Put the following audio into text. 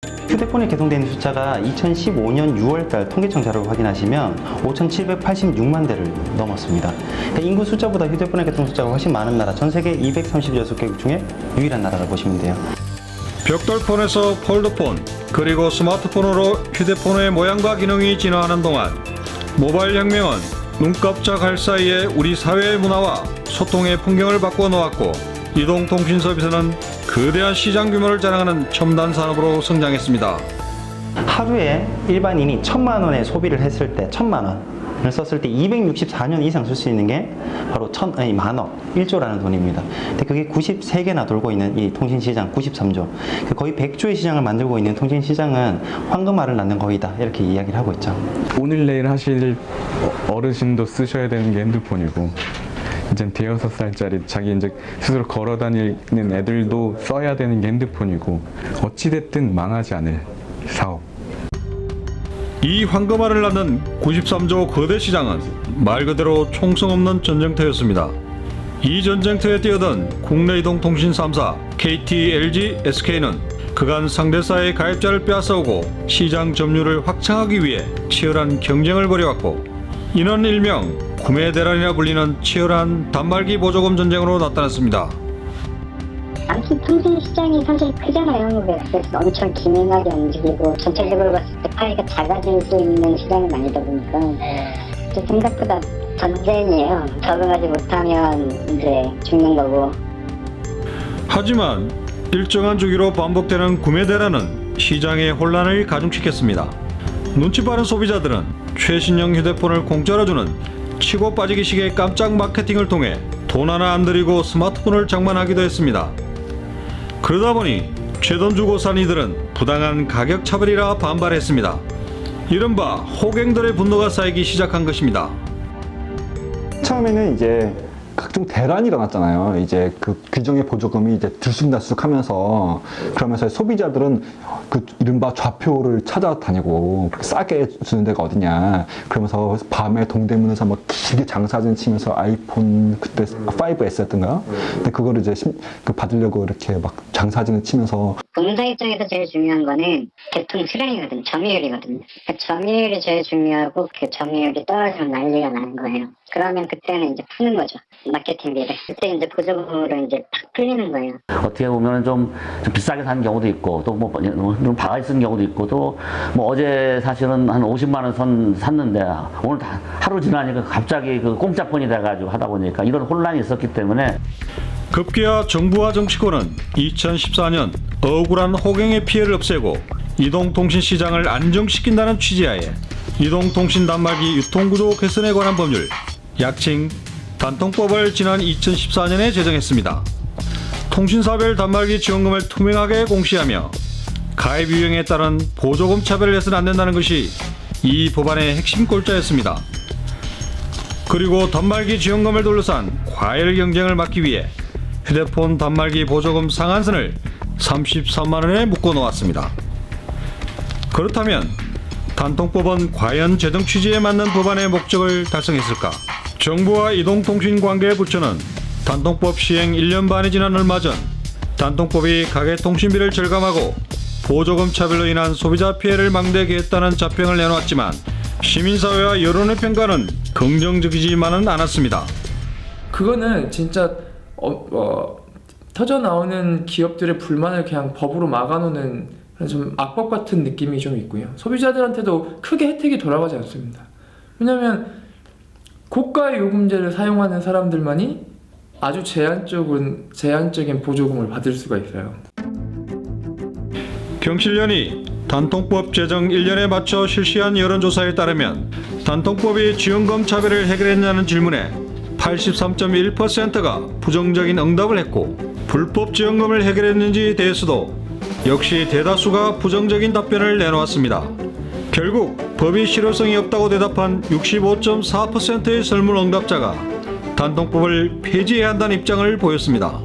휴대폰에 개통된 숫자가 2015년 6월달 통계청 자료를 확인하시면 5,786만 대를 넘었습니다. 그러니까 인구 숫자보다 휴대폰의 개통 숫자가 훨씬 많은 나라, 전 세계 236개국 중에 유일한 나라라 보시면 돼요. 벽돌폰에서 폴더폰, 그리고 스마트폰으로 휴대폰의 모양과 기능이 진화하는 동안 모바일 혁명은 눈깜짝 할 사이에 우리 사회의 문화와 소통의 풍경을 바꿔 놓았고, 이동통신 서비스는 거대한 시장 규모를 자랑하는 첨단 산업으로 성장했습니다. 하루에 일반인이 1,000만 원의 소비를 했을 때, 1,000만 원을 썼을 때 264년 이상 쓸 수 있는 게 바로 1000억, 1조라는 돈입니다. 근데 그게 93개나 돌고 있는 이 통신시장 93조. 거의 100조의 시장을 만들고 있는 통신시장은 황금알을 낳는 거위다. 이렇게 이야기를 하고 있죠. 오늘 내일 하실 어르신도 쓰셔야 되는 게 핸드폰이고, 이제 대여섯 살짜리 자기 이제 스스로 걸어 다니는 애들도 써야 되는 게 핸드폰이고, 어찌됐든 망하지 않을 사업. 이 황금알을 낳는 93조 거대 시장은 말 그대로 총성 없는 전쟁터였습니다. 이 전쟁터에 뛰어든 국내 이동통신 3사 KT, LG, SK는 그간 상대사의 가입자를 빼앗아오고 시장 점유율을 확장하기 위해 치열한 경쟁을 벌여왔고, 이는 일명 구매 대란이라 불리는 치열한 단말기 보조금 전쟁으로 나타났습니다. 아무튼 통신 시장이 사실 크잖아요. 그래서 엄청 기민하게 움직이고 전체적으로 봤을 때 파이가 작아질 수 있는 시장은 아니다 보니까 생각보다 전쟁이에요. 적응하지 못하면 이제 죽는 거고. 하지만 일정한 주기로 반복되는 구매 대란은 시장의 혼란을 가중시켰습니다. 눈치 빠른 소비자들은 최신형 휴대폰을 공짜로 주는 치고 빠지기식의 깜짝 마케팅을 통해 돈 하나 안 들이고 스마트폰을 장만하기도 했습니다. 그러다 보니 최돈 주고 산 이들은 부당한 가격 차별이라 반발했습니다. 이른바 호갱들의 분노가 쌓이기 시작한 것입니다. 처음에는 이제 각종 대란이 일어났잖아요. 이제 그 규정의 보조금이 이제 들쑥날쑥하면서, 그러면서 소비자들은 그 이른바 좌표를 찾아다니고 싸게 주는 데가 어디냐, 그러면서 밤에 동대문에서 막 길게 장사진 치면서 아이폰 그때 5S였던가, 근데 그거를 이제 받으려고 이렇게 막 장사진을 치면서. 공사 입장에서 제일 중요한 거는 개통 수량이거든, 점유율이거든요. 그 점유율이 제일 중요하고 그 점유율이 떨어지면 난리가 나는 거예요. 그러면 그때는 이제 푸는 거죠. 마케팅비를. 그때 이제 보조금으로 이제 팍 풀리는 거예요. 어떻게 보면 좀 비싸게 산 경우도 있고, 또 뭐 좀 바가지 쓴 경우도 있고, 또 뭐 어제 사실은 한 50만 원 샀는데 오늘 다 하루 지나니까 갑자기 그 공짜폰이 돼가지고 하다 보니까 이런 혼란이 있었기 때문에. 급기야 정부와 정치권은 2014년 억울한 호갱의 피해를 없애고 이동통신 시장을 안정시킨다는 취지하에 이동통신 단말기 유통구조 개선에 관한 법률, 약칭 단통법을 지난 2014년에 제정했습니다. 통신사별 단말기 지원금을 투명하게 공시하며 가입 유형에 따른 보조금 차별을 해서는 안 된다는 것이 이 법안의 핵심 골자였습니다. 그리고 단말기 지원금을 둘러싼 과열 경쟁을 막기 위해 휴대폰 단말기 보조금 상한선을 33만 원에 묶어 놓았습니다. 그렇다면 단통법은 과연 제정 취지에 맞는 법안의 목적을 달성했을까? 정부와 이동통신관계부처는 단통법 시행 1년 반이 지난 얼마 전 단통법이 가계통신비를 절감하고 보조금 차별로 인한 소비자 피해를 망대게 했다는 자평을 내놓았지만, 시민사회와 여론의 평가는 긍정적이지만은 않았습니다. 그거는 진짜 터져 나오는 기업들의 불만을 그냥 법으로 막아놓는 좀 악법 같은 느낌이 좀 있고요. 소비자들한테도 크게 혜택이 돌아가지 않습니다. 왜냐하면 고가의 요금제를 사용하는 사람들만이 아주 제한적인 보조금을 받을 수가 있어요. 경실련이 단통법 제정 1년에 맞춰 실시한 여론조사에 따르면 단통법이 지원금 차별을 해결했냐는 질문에 83.1%가 부정적인 응답을 했고, 불법 지원금을 해결했는지에 대해서도 역시 대다수가 부정적인 답변을 내놓았습니다. 결국 법이 실효성이 없다고 대답한 65.4%의 설문 응답자가 단통법을 폐지해야 한다는 입장을 보였습니다.